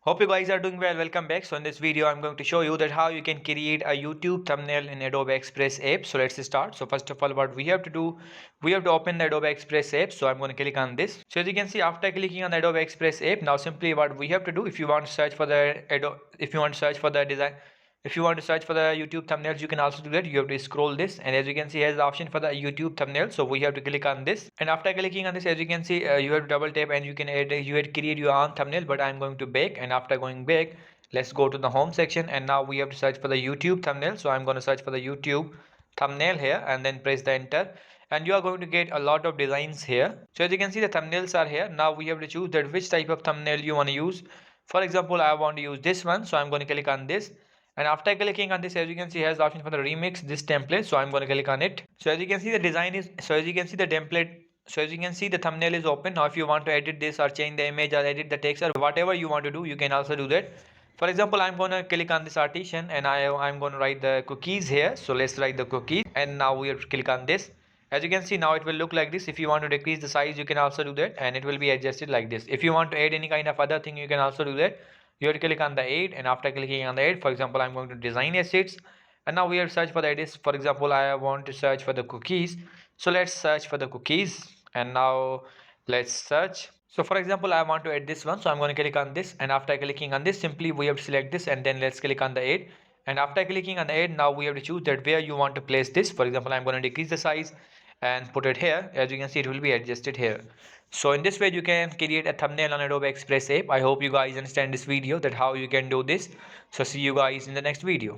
Hope you guys are doing well. Welcome back. So in this video, I'm going to show you that how you can create a YouTube thumbnail in Adobe Express app. So let's start. So first of all, what we have to do, we have to open the Adobe Express app. So I'm going to click on this. So as you can see, after clicking on the Adobe Express app, now simply what we have to do, if you want to search for the if you want to search for the design, if you want to search for the YouTube thumbnails, you can also do that. You have to scroll this, and as you can see, here's the option for the YouTube thumbnail. So we have to click on this, and after clicking on this, as you can see, you have to double tap, and you can add, you had create your own thumbnail. But I'm going to back, and after going back, let's go to the home section, and now we have to search for the YouTube thumbnail. So I'm going to search for the YouTube thumbnail here, and then press the enter, and you are going to get a lot of designs here. So as you can see, the thumbnails are here. Now we have to choose that which type of thumbnail you want to use. For example, I want to use this one, so I'm going to click on this, and after clicking on this, as you can see, has the option for the remix this template. So I'm going to click on it. So as you can see, the design is, so as you can see, the template, so as you can see, the thumbnail is open. Now if you want to edit this or change the image or edit the text or whatever you want to do, you can also do that. For example, I'm going to click on this artisan, and I'm going to write the cookies here. So let's write the cookies, and now we have to click on this. As you can see, now it will look like this. If you want to decrease the size, you can also do that, and it will be adjusted like this. If you want to add any kind of other thing, you can also do that. You have to click on the add, and after clicking on the add, for example, I'm going to design assets, and now we have to search for the edits. For example, I want to search for the cookies, so let's search for the cookies, and now let's search. So for example, I want to add this one, so I'm going to click on this, and after clicking on this, simply we have to select this, and then let's click on the add, and after clicking on the add, now we have to choose that where you want to place this. For example, I'm going to decrease the size and put it here. As you can see, it will be adjusted here. So in this way, you can create a thumbnail on Adobe Express app. I hope you guys understand this video, that how you can do this. So see you guys in the next video.